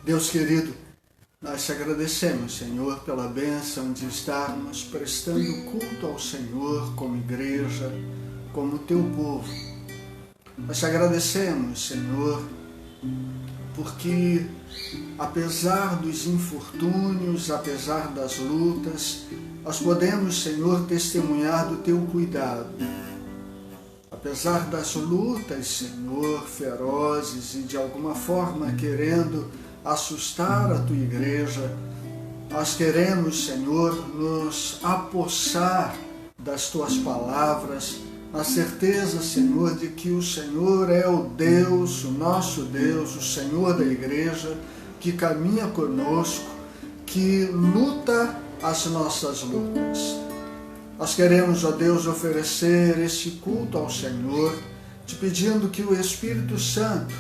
Deus querido, nós te agradecemos, Senhor, pela bênção de estarmos prestando culto ao Senhor como igreja, como teu povo. Nós te agradecemos, Senhor, porque apesar dos infortúnios, apesar das lutas, nós podemos, Senhor, testemunhar do teu cuidado. Apesar das lutas, Senhor, ferozes e de alguma forma querendo assustar a tua igreja, nós queremos, Senhor, nos apossar das tuas palavras, na certeza, Senhor, de que o Senhor é o Deus, o nosso Deus, o Senhor da igreja, que caminha conosco, que luta as nossas lutas. Nós queremos, ó Deus, oferecer este culto ao Senhor, te pedindo que o Espírito Santo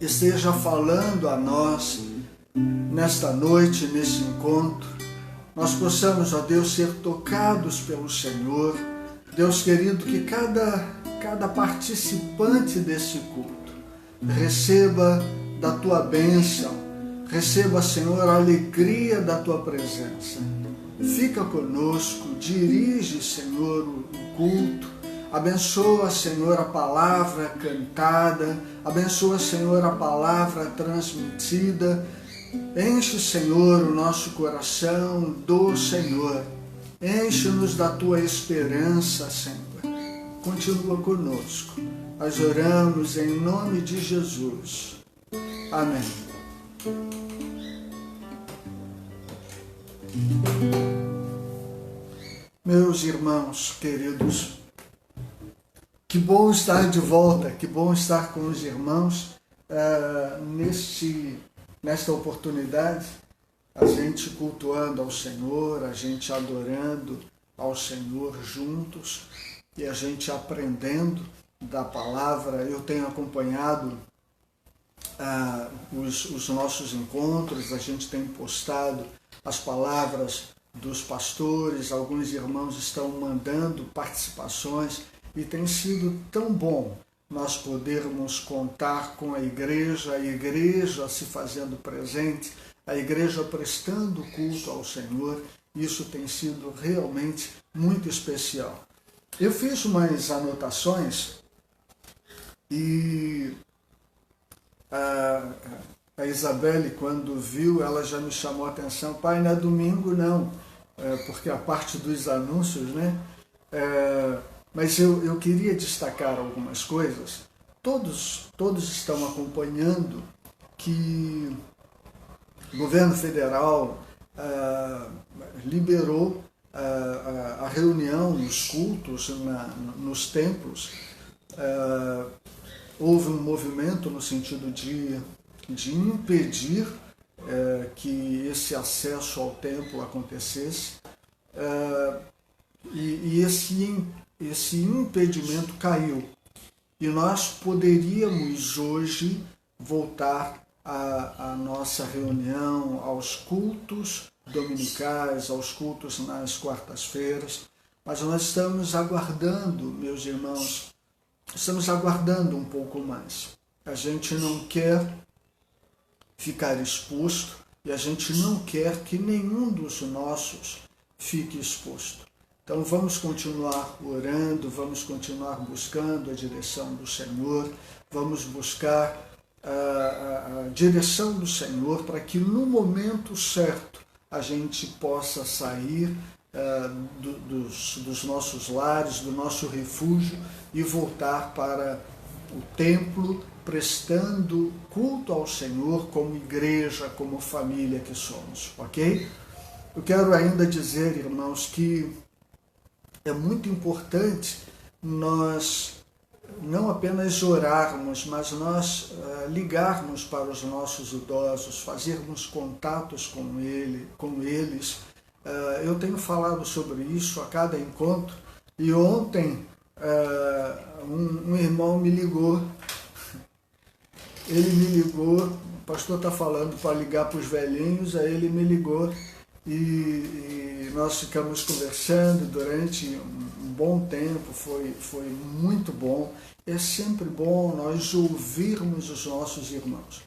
esteja falando a nós nesta noite, nesse encontro. Nós possamos, ó Deus, ser tocados pelo Senhor. Deus querido, que cada participante desse culto receba da tua bênção, receba, Senhor, a alegria da tua presença. Fica conosco, dirige, Senhor, o culto. Abençoa, Senhor, a palavra cantada, abençoa, Senhor, a palavra transmitida. Enche, Senhor, o nosso coração do Senhor. Enche-nos da tua esperança, Senhor. Continua conosco. Nós oramos em nome de Jesus. Amém. Meus irmãos queridos, que bom estar de volta, que bom estar com os irmãos nesta oportunidade, a gente cultuando ao Senhor, a gente adorando ao Senhor juntos e a gente aprendendo da palavra. Eu tenho acompanhado os nossos encontros, a gente tem postado as palavras dos pastores, alguns irmãos estão mandando participações e tem sido tão bom nós podermos contar com a igreja se fazendo presente, a igreja prestando culto ao Senhor. Isso tem sido realmente muito especial. Eu fiz umas anotações e a Isabelle, quando viu, ela já me chamou a atenção. Pai, não é domingo não, porque a parte dos anúncios, né? Mas eu queria destacar algumas coisas. Todos estão acompanhando que o governo federal liberou a reunião nos cultos, nos templos. Houve um movimento no sentido de impedir que esse acesso ao templo acontecesse, e esse impedimento caiu. E nós poderíamos hoje voltar à nossa reunião, aos cultos dominicais, aos cultos nas quartas-feiras, mas nós estamos aguardando, meus irmãos, estamos aguardando um pouco mais. A gente não quer ficar exposto e a gente não quer que nenhum dos nossos fique exposto. Então vamos continuar orando, vamos continuar buscando a direção do Senhor, vamos buscar a direção do Senhor para que no momento certo a gente possa sair dos nossos lares, do nosso refúgio e voltar para o templo, prestando culto ao Senhor como igreja, como família que somos, ok? Eu quero ainda dizer, irmãos, que é muito importante nós não apenas orarmos, mas nós ligarmos para os nossos idosos, fazermos contatos com eles. Eu tenho falado sobre isso a cada encontro E ontem um irmão me ligou, ele me ligou, o pastor está falando para ligar para os velhinhos, aí ele me ligou e nós ficamos conversando durante um bom tempo, foi muito bom. É sempre bom nós ouvirmos os nossos irmãos.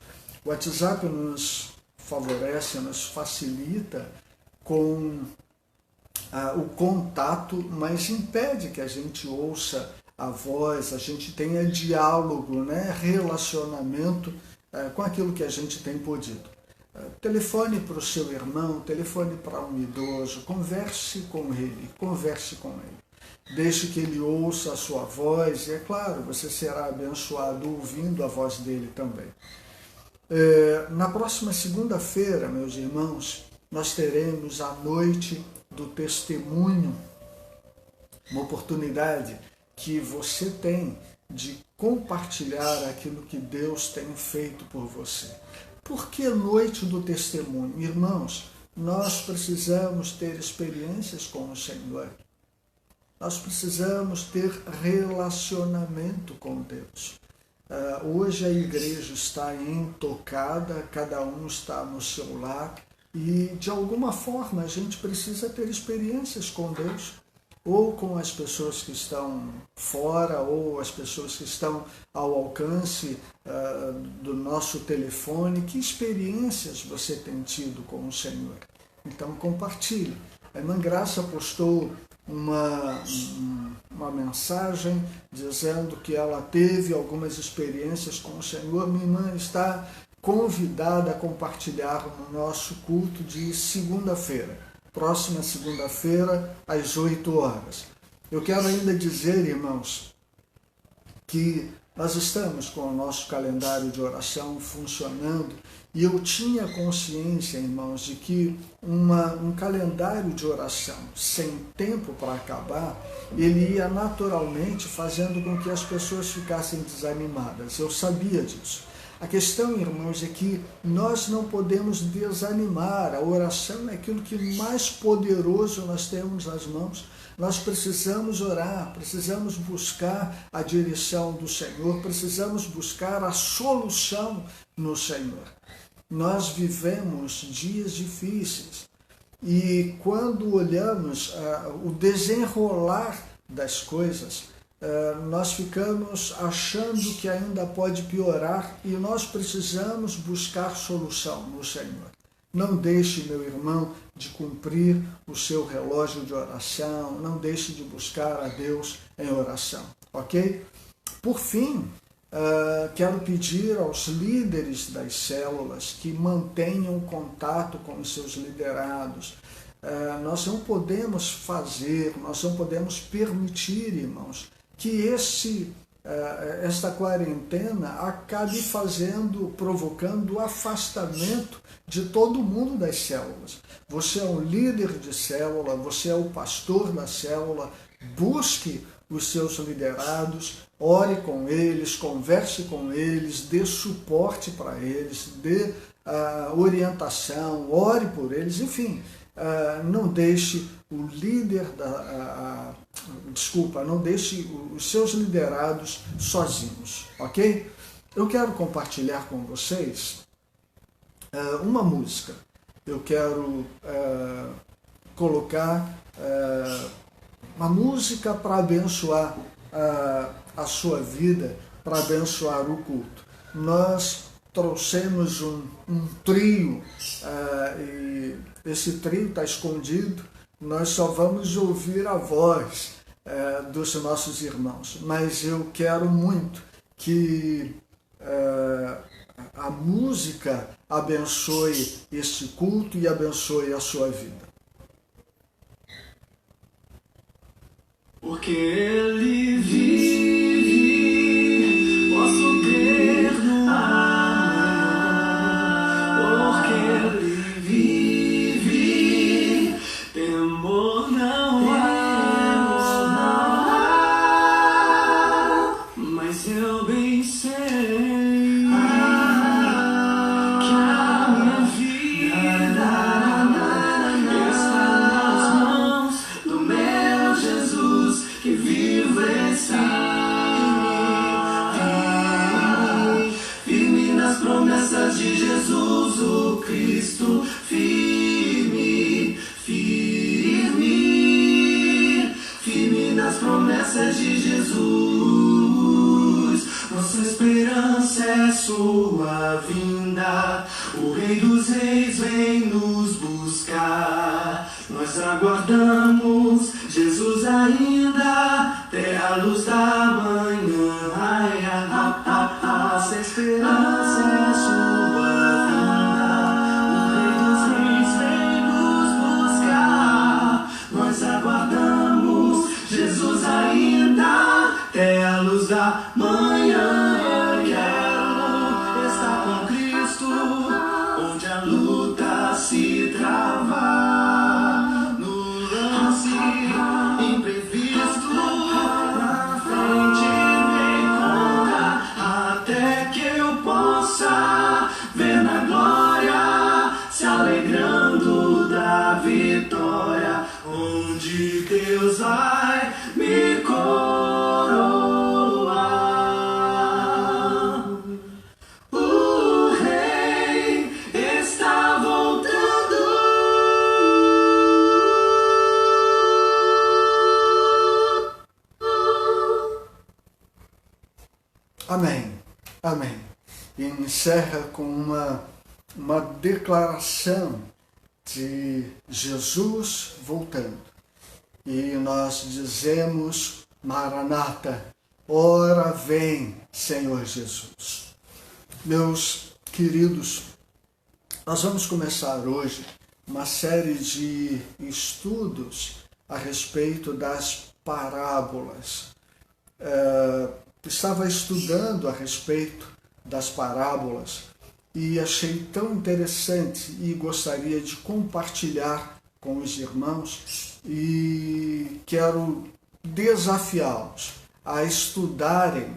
O WhatsApp nos favorece, nos facilita com o contato, mas impede que a gente ouça a voz, a gente tenha diálogo, né? Relacionamento com aquilo que a gente tem podido. Telefone para o seu irmão, telefone para um idoso, converse com ele. Deixe que ele ouça a sua voz e, é claro, você será abençoado ouvindo a voz dele também. Na próxima segunda-feira, meus irmãos, nós teremos a noite do testemunho, uma oportunidade que você tem de compartilhar aquilo que Deus tem feito por você. Por que noite do testemunho? Irmãos, nós precisamos ter experiências com o Senhor. Nós precisamos ter relacionamento com Deus. Hoje a igreja está intocada, cada um está no seu lar e, de alguma forma, a gente precisa ter experiências com Deus, ou com as pessoas que estão fora, ou as pessoas que estão ao alcance do nosso telefone. Que experiências você tem tido com o Senhor? Então compartilhe. A irmã Graça postou uma mensagem dizendo que ela teve algumas experiências com o Senhor. Minha irmã está convidada a compartilhar no nosso culto de segunda-feira. Próxima segunda-feira, às 8 horas. Eu quero ainda dizer, irmãos, que nós estamos com o nosso calendário de oração funcionando e eu tinha consciência, irmãos, de que um calendário de oração sem tempo para acabar, ele ia naturalmente fazendo com que as pessoas ficassem desanimadas. Eu sabia disso. A questão, irmãos, é que nós não podemos desanimar. A oração é aquilo que mais poderoso nós temos nas mãos. Nós precisamos orar, precisamos buscar a direção do Senhor, precisamos buscar a solução no Senhor. Nós vivemos dias difíceis e quando olhamos o desenrolar das coisas, nós ficamos achando que ainda pode piorar e nós precisamos buscar solução no Senhor. Não deixe, meu irmão, de cumprir o seu relógio de oração, não deixe de buscar a Deus em oração, ok? Por fim, quero pedir aos líderes das células que mantenham contato com os seus liderados. Nós não podemos nós não podemos permitir, irmãos, que esta quarentena acabe provocando o afastamento de todo mundo das células. Você é um líder de célula, você é o pastor da célula, busque os seus liderados, ore com eles, converse com eles, dê suporte para eles, dê orientação, ore por eles, enfim. Não deixe o líder não deixe os seus liderados sozinhos, ok? Eu quero compartilhar com vocês uma música. Eu quero colocar uma música para abençoar a sua vida, para abençoar o culto. Nós trouxemos um trio e esse trio está escondido, nós só vamos ouvir a voz dos nossos irmãos, mas eu quero muito que a música abençoe este culto e abençoe a sua vida. Porque Ele vive, posso ter no amor. Porque Ele vive, temor não há. Mas eu bem sei que a minha vida está nas mãos do meu Jesus. que vivo está. Firme nas promessas de Jesus, o Cristo, firme, firme, firme nas promessas de Jesus. Nossa esperança é sua vinda, o Rei dos Reis vem nos buscar. Nós aguardamos Jesus ainda, até a luz da manhã. Nossa esperança é sua vinda, o Rei dos Reis vem nos buscar. Nós aguardamos Jesus ainda, até a luz da manhã. Eu quero estar com Cristo, onde a luta se trava, no lance imprevisto, na frente me encontra, até que eu possa ver na glória, se alegrando da vitória, onde Deus vai me coroar. O Rei está voltando. Amém, amém. E encerra com uma declaração de Jesus voltando. E nós dizemos, Maranata, ora vem, Senhor Jesus. Meus queridos, nós vamos começar hoje uma série de estudos a respeito das parábolas. Estava estudando a respeito das parábolas e achei tão interessante e gostaria de compartilhar com os irmãos e quero desafiá-los a estudarem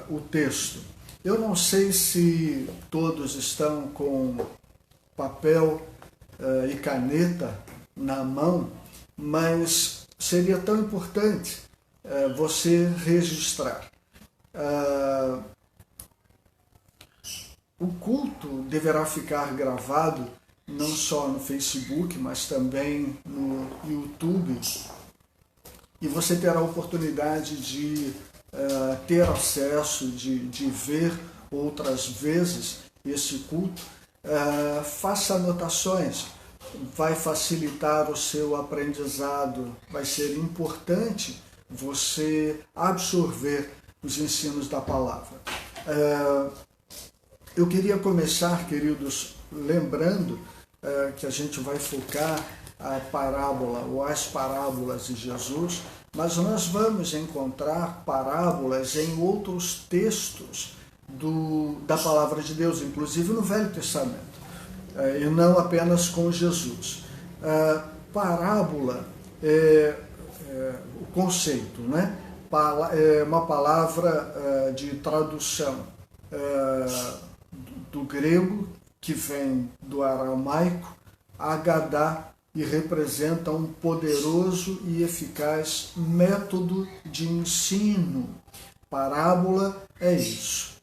o texto. Eu não sei se todos estão com papel e caneta na mão, mas seria tão importante você registrar. O culto deverá ficar gravado não só no Facebook, mas também no YouTube, e você terá a oportunidade de ter acesso, de ver outras vezes esse culto. Faça anotações, vai facilitar o seu aprendizado, vai ser importante você absorver os ensinos da palavra. Eu queria começar, queridos, lembrando que a gente vai focar a parábola ou as parábolas de Jesus, mas nós vamos encontrar parábolas em outros textos da palavra de Deus, inclusive no Velho Testamento, e não apenas com Jesus. Parábola o conceito, né? É uma palavra de tradução do grego, que vem do aramaico, agadá, e representa um poderoso e eficaz método de ensino. Parábola é isso.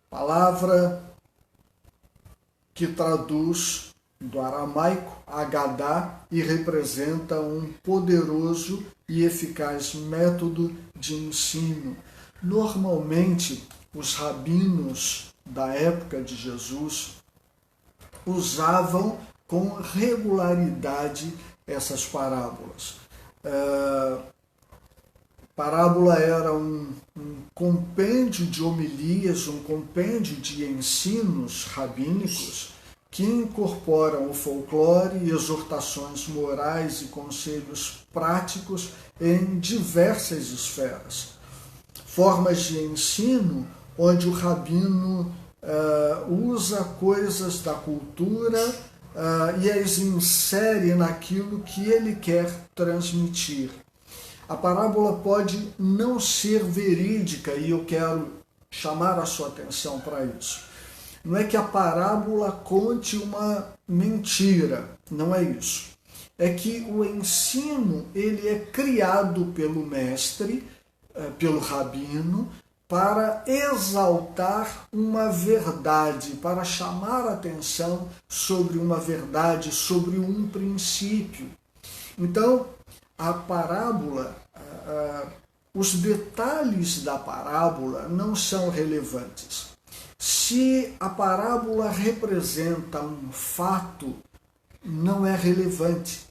Palavra que traduz do aramaico, agadá, e representa um poderoso e eficaz método de ensino. Normalmente, os rabinos da época de Jesus usavam com regularidade essas parábolas. Parábola era um compêndio de homilias, um compêndio de ensinos rabínicos que incorporam o folclore e exortações morais e conselhos práticos em diversas esferas. Formas de ensino onde o rabino usa coisas da cultura e as insere naquilo que ele quer transmitir. A parábola pode não ser verídica e eu quero chamar a sua atenção para isso. Não é que a parábola conte uma mentira, não é isso. é que o ensino ele é criado pelo mestre, pelo rabino, para exaltar uma verdade, para chamar a atenção sobre uma verdade, sobre um princípio. Então, a parábola, os detalhes da parábola não são relevantes. Se a parábola representa um fato, não é relevante.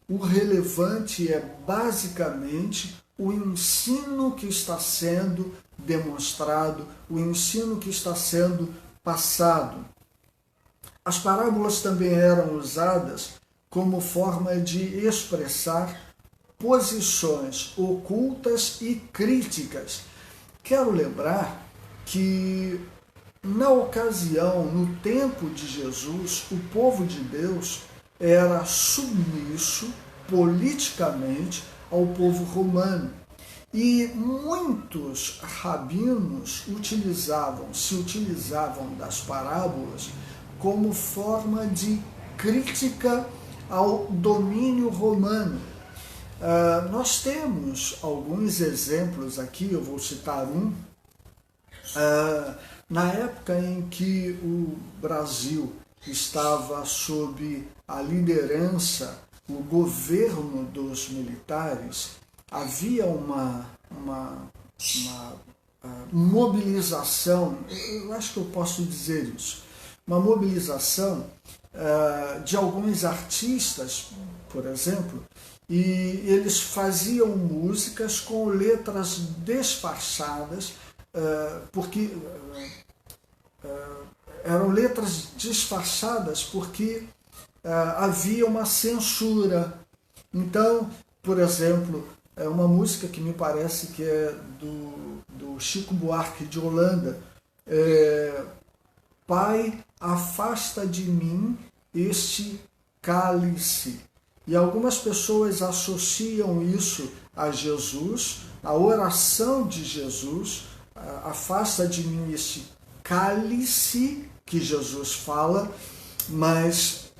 O relevante é basicamente o ensino que está sendo demonstrado, o ensino que está sendo passado. As parábolas também eram usadas como forma de expressar posições ocultas e críticas. Quero lembrar que, na ocasião, no tempo de Jesus, o povo de Deus era submisso politicamente ao povo romano. E muitos rabinos se utilizavam das parábolas como forma de crítica ao domínio romano. Nós temos alguns exemplos aqui, eu vou citar um. Na época em que o Brasil estava sob a liderança, o governo dos militares, havia uma mobilização, eu acho que eu posso dizer isso, uma mobilização de alguns artistas, por exemplo, e eles faziam músicas com letras disfarçadas, porque eram letras disfarçadas porque havia uma censura. Então, por exemplo, uma música que me parece que é do Chico Buarque de Holanda, Pai, afasta de mim este cálice. E algumas pessoas associam isso a Jesus, a oração de Jesus, afasta de mim este cálice que Jesus fala, mas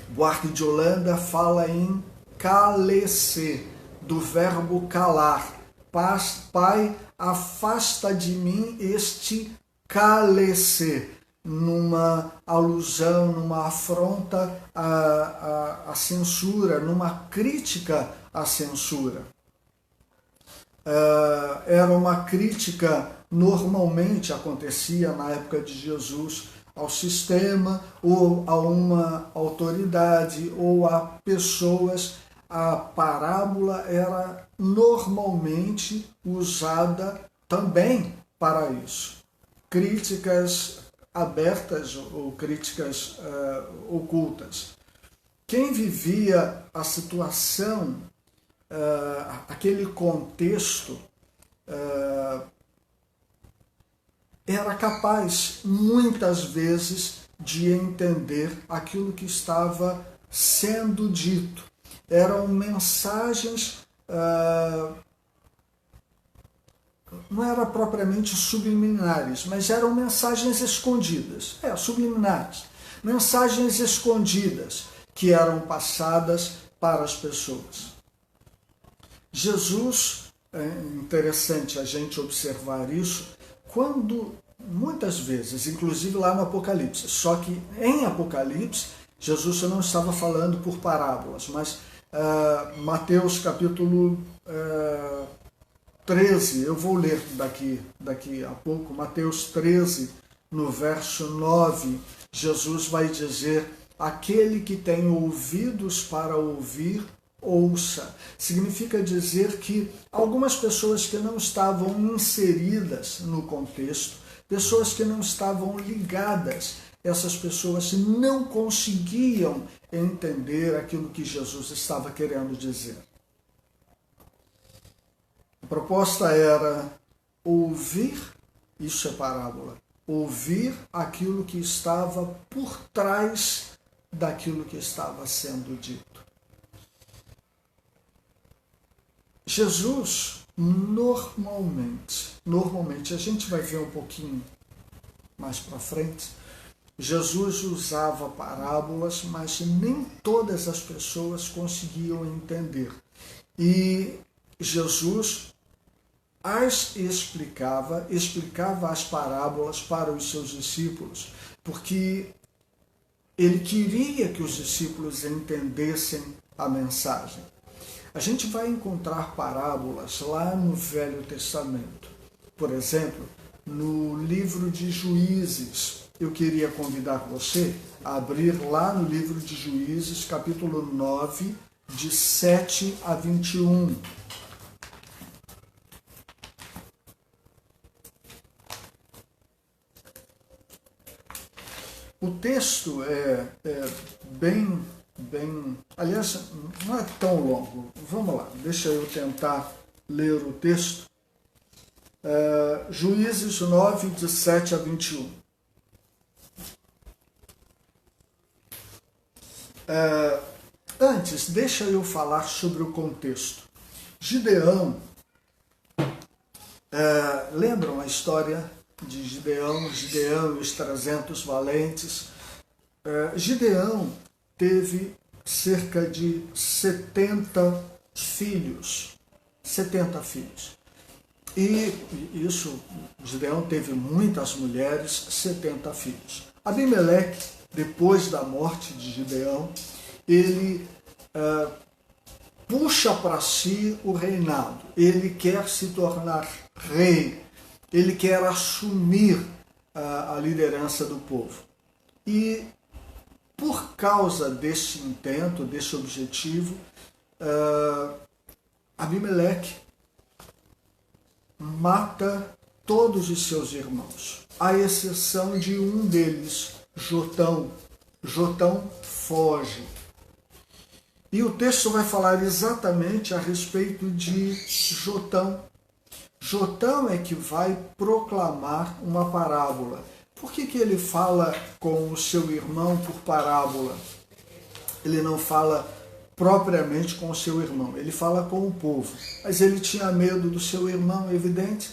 Buarque de Holanda fala em cálice, do verbo calar. Pai, afasta de mim este cálice, numa alusão, numa afronta à censura, numa crítica à censura. Era uma crítica, normalmente acontecia na época de Jesus, ao sistema, ou a uma autoridade, ou a pessoas. A parábola era normalmente usada também para isso. Críticas abertas ou críticas ocultas. Quem vivia a situação, aquele contexto, era capaz, muitas vezes, de entender aquilo que estava sendo dito. Eram mensagens, não eram propriamente subliminares, mas eram mensagens escondidas, subliminares, mensagens escondidas que eram passadas para as pessoas. Jesus, é interessante a gente observar isso, quando muitas vezes, inclusive lá no Apocalipse, só que em Apocalipse, Jesus não estava falando por parábolas, mas Mateus capítulo 13, eu vou ler daqui a pouco, Mateus 13, no verso 9, Jesus vai dizer: aquele que tem ouvidos para ouvir, ouça. Significa dizer que algumas pessoas que não estavam inseridas no contexto, pessoas que não estavam ligadas, essas pessoas não conseguiam entender aquilo que Jesus estava querendo dizer. A proposta era ouvir, isso é parábola, ouvir aquilo que estava por trás daquilo que estava sendo dito. Jesus, normalmente, a gente vai ver um pouquinho mais para frente, Jesus usava parábolas, mas nem todas as pessoas conseguiam entender. E Jesus as explicava as parábolas para os seus discípulos, porque ele queria que os discípulos entendessem a mensagem. A gente vai encontrar parábolas lá no Velho Testamento. Por exemplo, no livro de Juízes. Eu queria convidar você a abrir lá no livro de Juízes, capítulo 9, de 7 a 21. O texto é bem, aliás, não é tão longo. Vamos lá, deixa eu tentar ler o texto. Juízes 9, de 7 a 21. Antes, deixa eu falar sobre o contexto. Gideão, lembram a história de Gideão e os 300 valentes? Gideão teve cerca de 70 filhos. E isso, Gideão teve muitas mulheres, 70 filhos. Abimeleque, depois da morte de Gideão, ele puxa para si o reinado. Ele quer se tornar rei. Ele quer assumir a liderança do povo. E por causa desse intento, desse objetivo, Abimeleque mata todos os seus irmãos, à exceção de um deles, Jotão. Jotão foge. E o texto vai falar exatamente a respeito de Jotão. Jotão é que vai proclamar uma parábola. Por que ele fala com o seu irmão por parábola? Ele não fala propriamente com o seu irmão, ele fala com o povo. Mas ele tinha medo do seu irmão, evidente.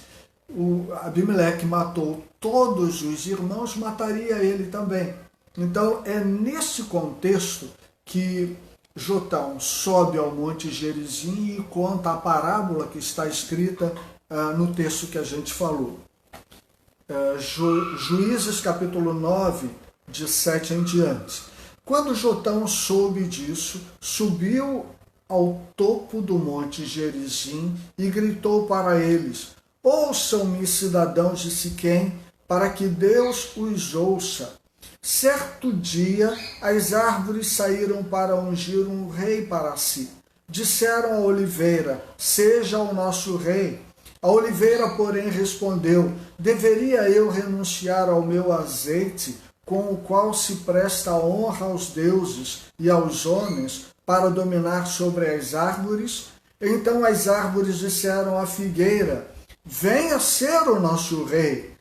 O Abimeleque matou todos os irmãos, mataria ele também. Então é nesse contexto que Jotão sobe ao Monte Gerizim e conta a parábola que está escrita no texto que a gente falou. Juízes capítulo 9, de 7 em diante. Quando Jotão soube disso, subiu ao topo do Monte Gerizim e gritou para eles: ouçam-me, cidadãos de Siquém, para que Deus os ouça. Certo dia, as árvores saíram para ungir um rei para si. Disseram à oliveira: seja o nosso rei. A oliveira, porém, respondeu: deveria eu renunciar ao meu azeite, com o qual se presta honra aos deuses e aos homens, para dominar sobre as árvores? Então as árvores disseram à figueira: venha ser o nosso rei.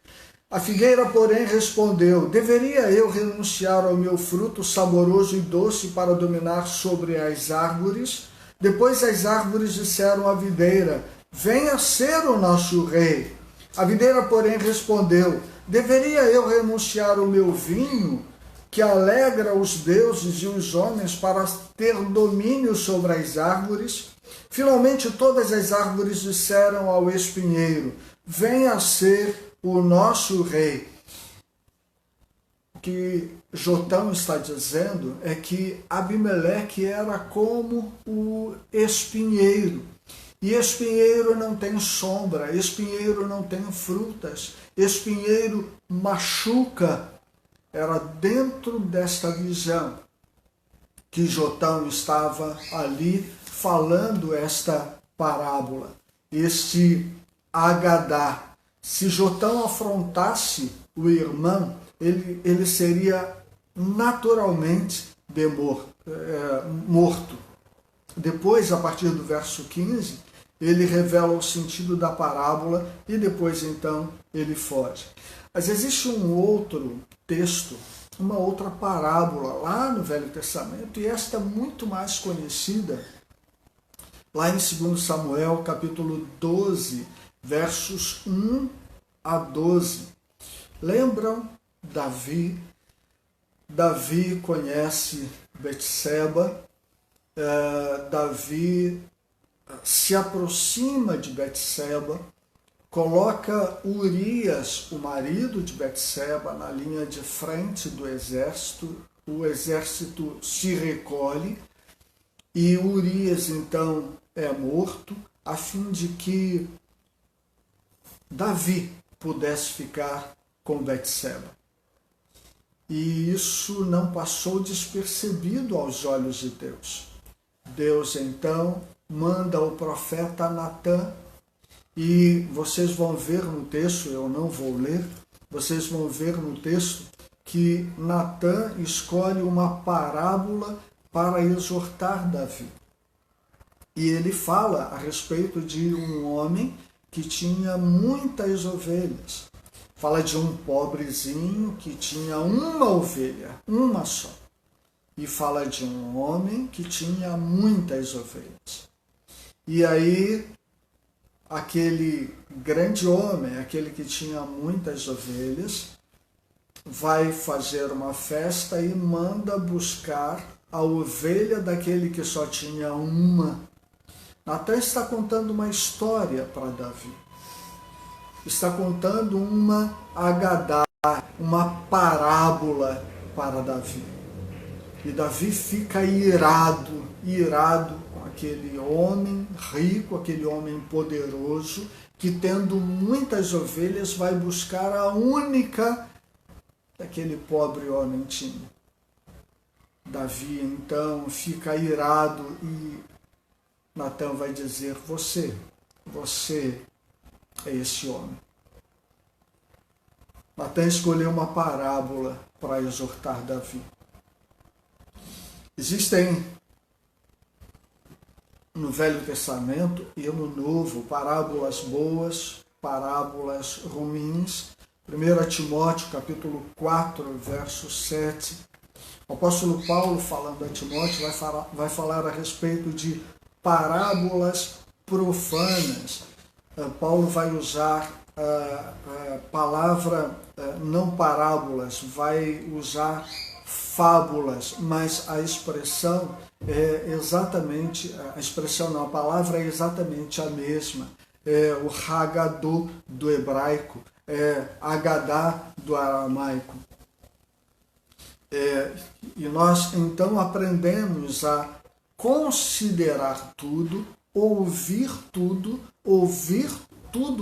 A figueira, porém, respondeu: deveria eu renunciar ao meu fruto saboroso e doce para dominar sobre as árvores? Depois as árvores disseram à videira: venha ser o nosso rei. A videira, porém, respondeu: deveria eu renunciar ao meu vinho, que alegra os deuses e os homens, para ter domínio sobre as árvores? Finalmente todas as árvores disseram ao espinheiro: venha ser o nosso rei. O que Jotão está dizendo é que Abimeleque era como o espinheiro. E espinheiro não tem sombra, espinheiro não tem frutas, espinheiro machuca. Era dentro desta visão que Jotão estava ali falando esta parábola, este Agadá. Se Jotão afrontasse o irmão, ele seria naturalmente morto. Depois, a partir do verso 15, ele revela o sentido da parábola e depois, então, ele foge. Mas existe um outro texto, uma outra parábola lá no Velho Testamento, e esta muito mais conhecida, lá em 2 Samuel, capítulo 12, versos 1 a 12. Lembram Davi Davi conhece Betseba, Davi se aproxima de Betseba, coloca Urias, o marido de Betseba, na linha de frente do exército. O exército se recolhe e Urias então é morto, a fim de que Davi pudesse ficar com Betseba. E isso não passou despercebido aos olhos de Deus. Deus então manda o profeta Natã, e vocês vão ver no texto, eu não vou ler, vocês vão ver no texto que Natã escolhe uma parábola para exortar Davi. E ele fala a respeito de um homem que tinha muitas ovelhas. Fala de um pobrezinho que tinha uma ovelha, uma só. E fala de um homem que tinha muitas ovelhas. E aí, aquele grande homem, aquele que tinha muitas ovelhas, vai fazer uma festa e manda buscar a ovelha daquele que só tinha uma. Natã está contando uma história para Davi. Está contando uma agadá, uma parábola para Davi. E Davi fica irado com aquele homem rico, aquele homem poderoso, que tendo muitas ovelhas vai buscar a única que aquele pobre homem tinha. Davi então fica irado e Natã vai dizer: você é esse homem. Natã escolheu uma parábola para exortar Davi. Existem no Velho Testamento e no Novo parábolas boas, parábolas ruins. 1 Timóteo capítulo 4, verso 7. O apóstolo Paulo, falando a Timóteo, vai falar a respeito de parábolas profanas. Paulo vai usar a palavra não parábolas, vai usar fábulas, mas a expressão é exatamente, a palavra é exatamente a mesma. É o Haggadô do hebraico, é Agadá do aramaico. E nós então aprendemos a considerar tudo, ouvir tudo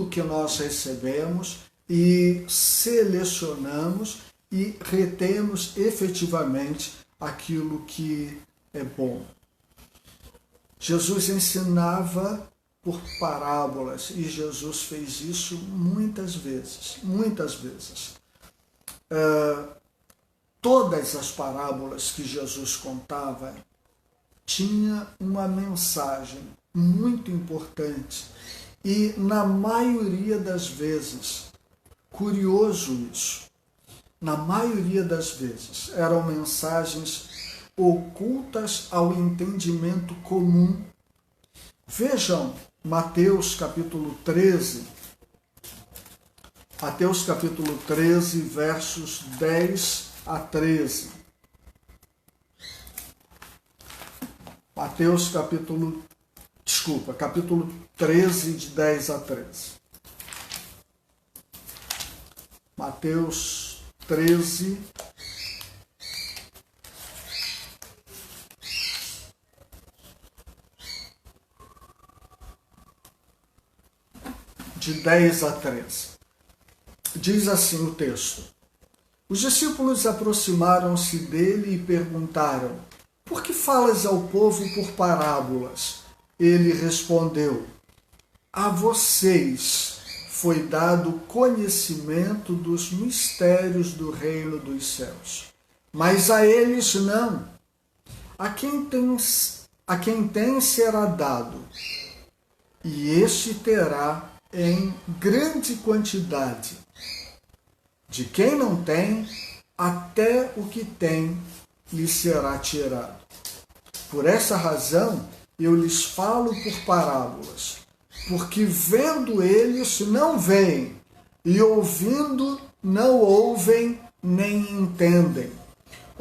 que nós recebemos e selecionamos e retemos efetivamente aquilo que é bom. Jesus ensinava por parábolas e Jesus fez isso muitas vezes. Todas as parábolas que Jesus contava tinha uma mensagem muito importante e na maioria das vezes, curioso isso, na maioria das vezes eram mensagens ocultas ao entendimento comum. Vejam Mateus capítulo 13, versos 10 a 13. Capítulo 13, de 10 a 13. Mateus 13, de 10 a 13. Diz assim o texto: Os discípulos aproximaram-se dele e perguntaram: Por que falas ao povo por parábolas? Ele respondeu: A vocês foi dado conhecimento dos mistérios do reino dos céus, mas a eles não. A quem tem será dado, e este terá em grande quantidade. De quem não tem, até o que tem lhe será tirado. Por essa razão, eu lhes falo por parábolas, porque vendo eles não veem, e ouvindo não ouvem nem entendem.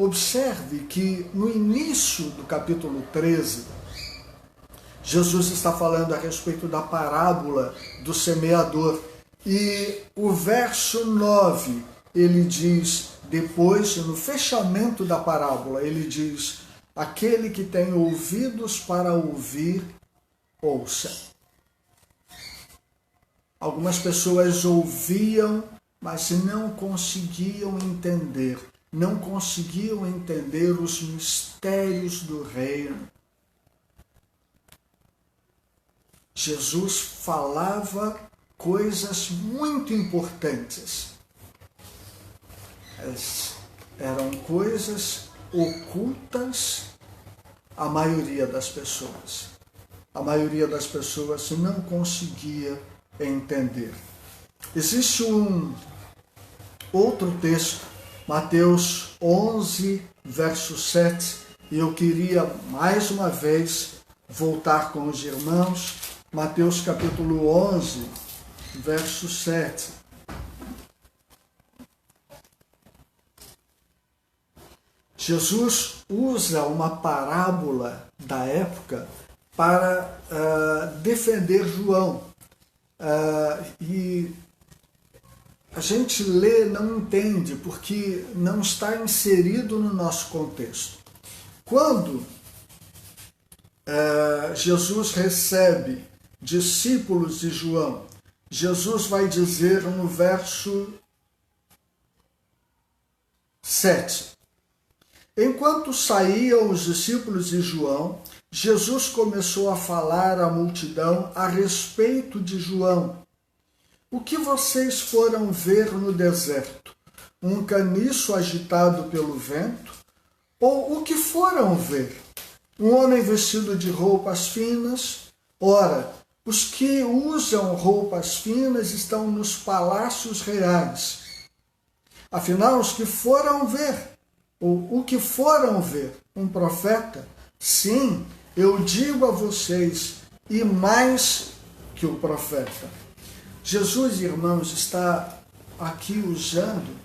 observe que no início do capítulo 13, Jesus está falando a respeito da parábola do semeador. E o verso 9, ele diz, depois, no fechamento da parábola, ele diz: aquele que tem ouvidos para ouvir, ouça. Algumas pessoas ouviam, mas não conseguiam entender. Não conseguiam entender os mistérios do reino. Jesus falava coisas muito importantes. Eram coisas ocultas à maioria das pessoas. A maioria das pessoas não conseguia entender. Existe um outro texto, Mateus 11, verso 7, e eu queria mais uma vez voltar com os irmãos. Mateus capítulo 11, verso 7. Jesus usa uma parábola da época para defender João. E a gente lê, não entende, porque não está inserido no nosso contexto. Quando Jesus recebe discípulos de João, Jesus vai dizer no verso 7: enquanto saíam os discípulos de João, Jesus começou a falar à multidão a respeito de João. O que vocês foram ver no deserto? Um caniço agitado pelo vento? Ou o que foram ver? Um homem vestido de roupas finas? Ora, os que usam roupas finas estão nos palácios reais. Afinal, os que foram ver, ou o que foram ver? Um profeta? Sim, eu digo a vocês, e mais que o profeta. Jesus, irmãos, está aqui usando,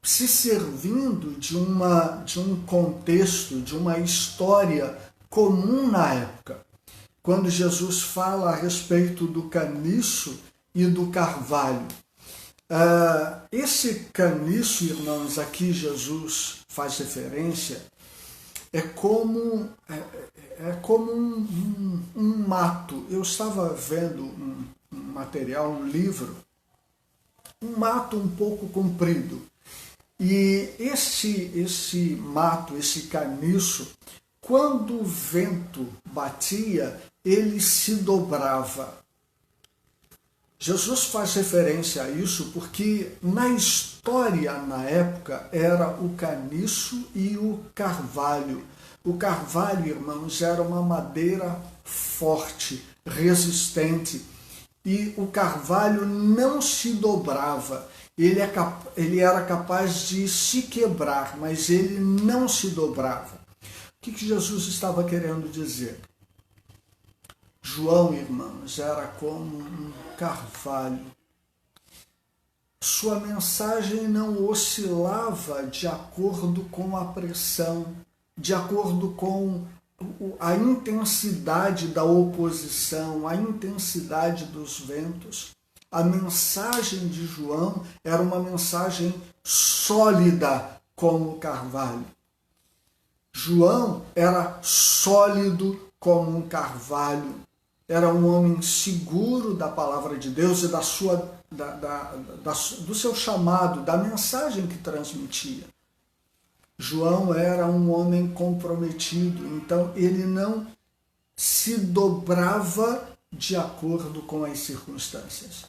se servindo de um contexto, de uma história comum na época, quando Jesus fala a respeito do caniço e do carvalho. Esse caniço, irmãos, aqui Jesus faz referência, é como um mato. Eu estava vendo um material, um livro, um mato um pouco comprido. E esse mato, esse caniço, quando o vento batia, ele se dobrava. Jesus faz referência a isso porque na história, na época, era o caniço e o carvalho. O carvalho, irmãos, era uma madeira forte, resistente, e o carvalho não se dobrava. Ele era capaz de se quebrar, mas ele não se dobrava. O que Jesus estava querendo dizer? João, irmãos, era como um carvalho. Sua mensagem não oscilava de acordo com a pressão, de acordo com a intensidade da oposição, a intensidade dos ventos. A mensagem de João era uma mensagem sólida como o carvalho. João era sólido como um carvalho. Era um homem seguro da palavra de Deus e do seu chamado, da mensagem que transmitia. João era um homem comprometido, então ele não se dobrava de acordo com as circunstâncias.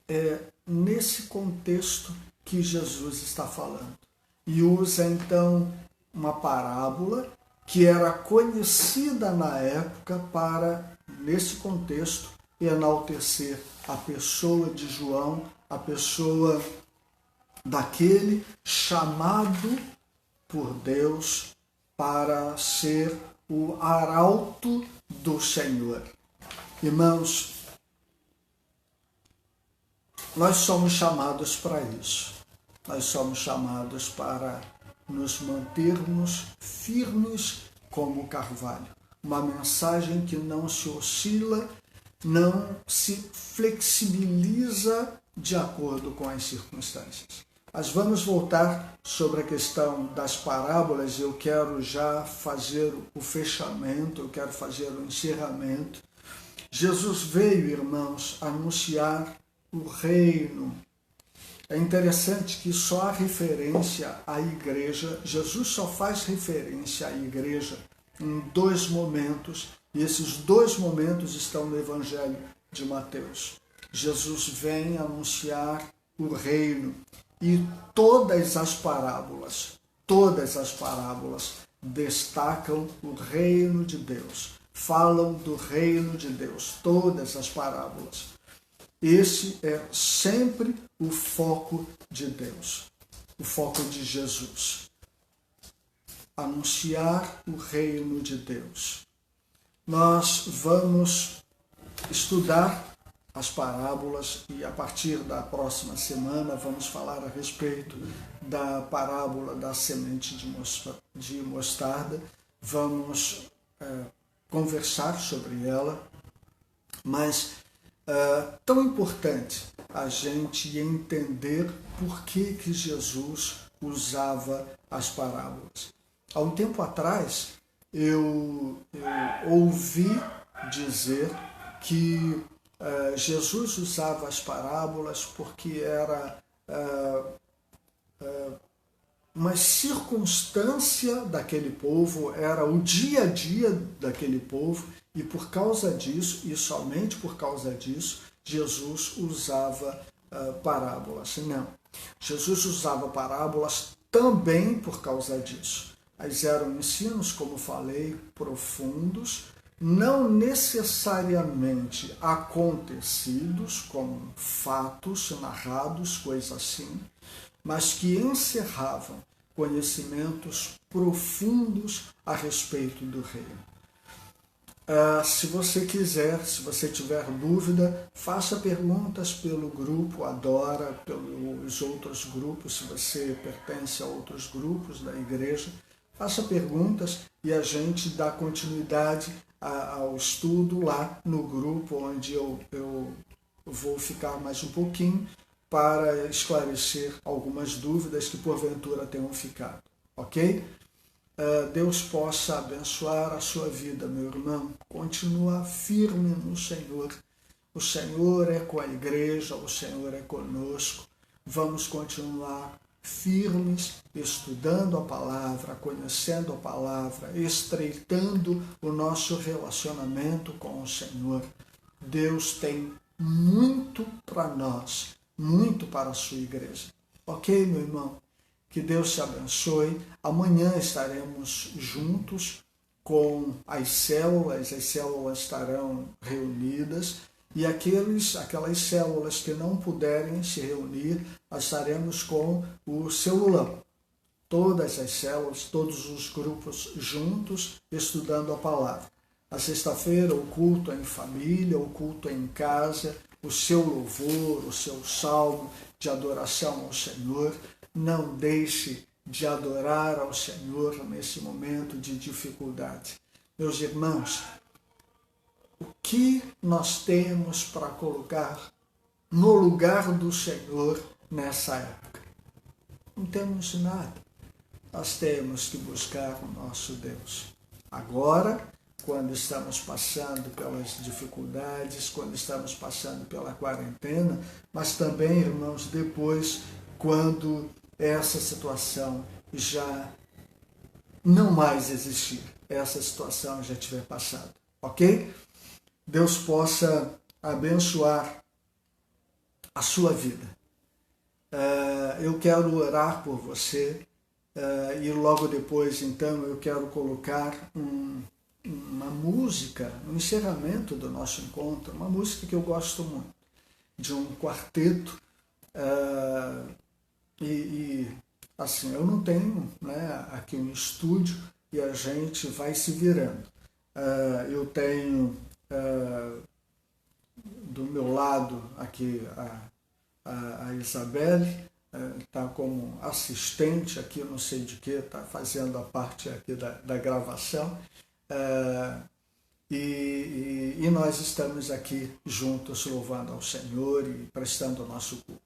É nesse contexto que Jesus está falando. E usa então uma parábola que era conhecida na época para, nesse contexto, enaltecer a pessoa de João, a pessoa daquele chamado por Deus para ser o arauto do Senhor. Irmãos, nós somos chamados para isso. nós somos chamados para nos mantermos firmes como o carvalho. Uma mensagem que não se oscila, não se flexibiliza de acordo com as circunstâncias. Mas vamos voltar sobre a questão das parábolas. Eu quero já fazer o fechamento, eu quero fazer o encerramento. Jesus veio, irmãos, anunciar o reino. É interessante que só há referência à igreja, Jesus só faz referência à igreja em 2 momentos, e esses 2 momentos estão no Evangelho de Mateus. Jesus vem anunciar o reino, e todas as parábolas destacam o reino de Deus, falam do reino de Deus, todas as parábolas. Esse é sempre o foco de Deus, o foco de Jesus. Anunciar o reino de Deus. Nós vamos estudar as parábolas e a partir da próxima semana vamos falar a respeito da parábola da semente de mostarda. Vamos conversar sobre ela, mas tão importante a gente entender por que Jesus usava as parábolas. Há um tempo atrás, eu ouvi dizer que Jesus usava as parábolas porque era uma circunstância daquele povo, era o dia a dia daquele povo, e por causa disso, e somente por causa disso, Jesus usava parábolas. Não, Jesus usava parábolas também por causa disso. Mas eram ensinos, como falei, profundos, não necessariamente acontecidos, como fatos narrados, coisas assim, mas que encerravam conhecimentos profundos a respeito do reino. Se você quiser, se você tiver dúvida, faça perguntas pelo grupo Adora, pelos outros grupos, se você pertence a outros grupos da igreja. Faça perguntas e a gente dá continuidade ao estudo lá no grupo, onde eu vou ficar mais um pouquinho para esclarecer algumas dúvidas que porventura tenham ficado, ok? Deus possa abençoar a sua vida, meu irmão. Continua firme no Senhor. O Senhor é com a igreja, o Senhor é conosco. Vamos continuar firmes, estudando a palavra, conhecendo a palavra, estreitando o nosso relacionamento com o Senhor. Deus tem muito para nós, muito para a sua igreja. Ok, meu irmão? Que Deus te abençoe. Amanhã estaremos juntos com as células estarão reunidas. E aquelas células que não puderem se reunir, estaremos com o celulão. Todas as células, todos os grupos juntos, estudando a palavra. Na sexta-feira, o culto é em família, o culto é em casa, o seu louvor, o seu salmo de adoração ao Senhor. Não deixe de adorar ao Senhor nesse momento de dificuldade. Meus irmãos, o que nós temos para colocar no lugar do Senhor nessa época? Não temos nada. Nós temos que buscar o nosso Deus. Agora, quando estamos passando pelas dificuldades, quando estamos passando pela quarentena, mas também, irmãos, depois, quando essa situação já não mais existir, essa situação já tiver passado, ok? Deus possa abençoar a sua vida. Eu quero orar por você e logo depois, então, eu quero colocar uma música, no encerramento do nosso encontro, uma música que eu gosto muito, de um quarteto, assim, eu não tenho, né, aqui um estúdio e a gente vai se virando. Eu tenho do meu lado aqui a Isabelle, está como assistente aqui, não sei de que, está fazendo a parte aqui da gravação. E nós estamos aqui juntos louvando ao Senhor e prestando o nosso culto.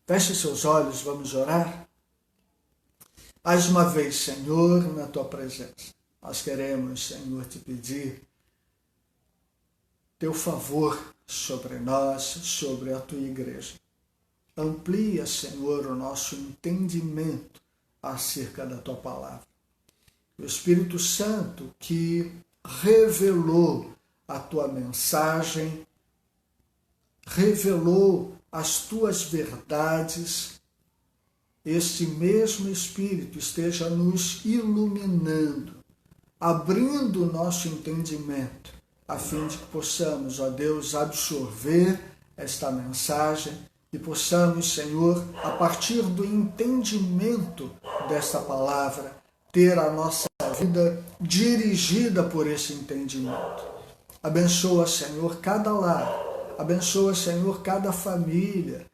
Feche seus olhos, vamos orar. Mais uma vez, Senhor, na Tua presença, nós queremos, Senhor, te pedir Teu favor sobre nós, sobre a Tua igreja. Amplia, Senhor, o nosso entendimento acerca da Tua palavra. O Espírito Santo que revelou a Tua mensagem, revelou as Tuas verdades, este mesmo Espírito esteja nos iluminando, abrindo o nosso entendimento, a fim de que possamos, ó Deus, absorver esta mensagem e possamos, Senhor, a partir do entendimento desta palavra, ter a nossa vida dirigida por esse entendimento. Abençoa, Senhor, cada lar, abençoa, Senhor, cada família,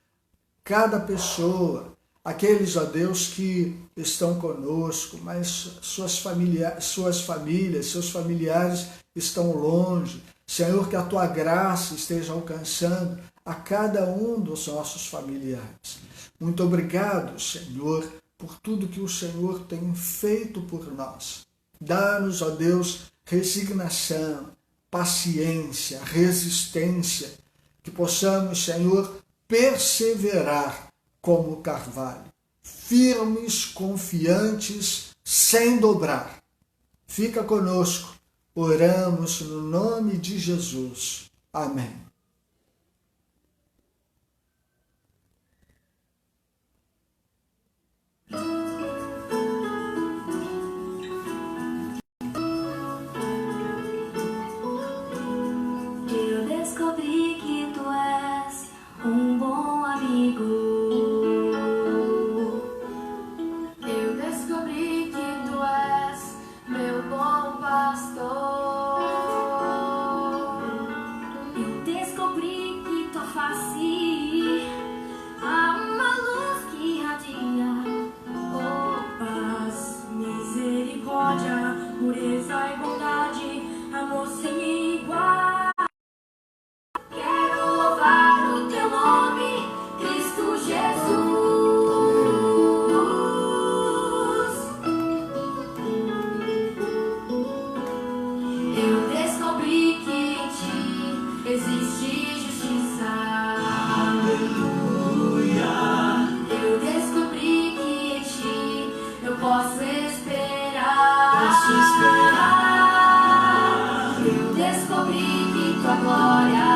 cada pessoa, aqueles, ó Deus, que estão conosco, mas suas famílias, seus familiares estão longe. Senhor, que a Tua graça esteja alcançando a cada um dos nossos familiares. Muito obrigado, Senhor, por tudo que o Senhor tem feito por nós. Dá-nos, ó Deus, resignação, paciência, resistência, que possamos, Senhor, perseverar como o carvalho, firmes, confiantes, sem dobrar. Fica conosco, oramos no nome de Jesus. Amém. Eu descobri que tu és um bom amigo. Eu descobri que tu és meu bom pastor. Eu descobri que tua face há uma luz que irradia. Oh, paz, misericórdia, pureza e bondade, amor sem igual. Quero louvar o teu nome, Cristo Jesus. Eu descobri que em ti existe justiça. Aleluia. Eu descobri que em ti eu posso esperar. Eu descobri que tua glória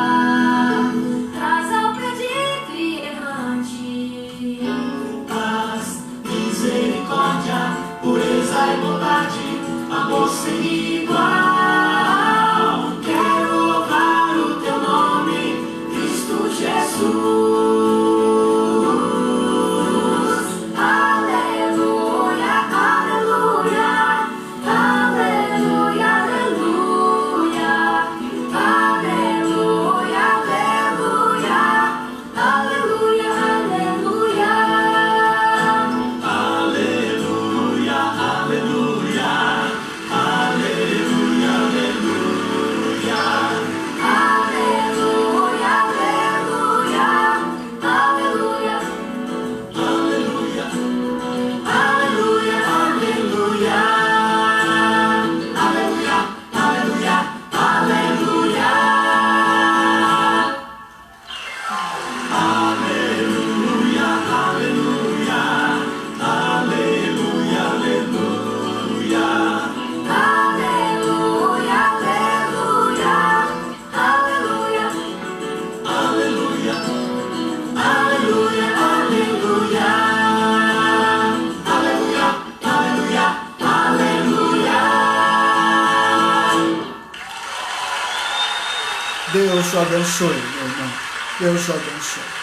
traz ao perdido e errante paz, misericórdia, pureza e bondade, amor sem igual. Quero louvar o teu nome, Cristo Jesus. Aleluia, aleluia, aleluia, aleluia, aleluia, aleluia, aleluia, aleluia. Aleluia, aleluia, aleluia, aleluia. Aleluia, aleluia, aleluia, Aleluia, aleluia, aleluia, aleluia, aleluia, aleluia, aleluia, aleluia, aleluia, aleluia, aleluia, aleluia, aleluia, aleluia, aleluia. Deus o abençoe, meu irmão. Deus o abençoe.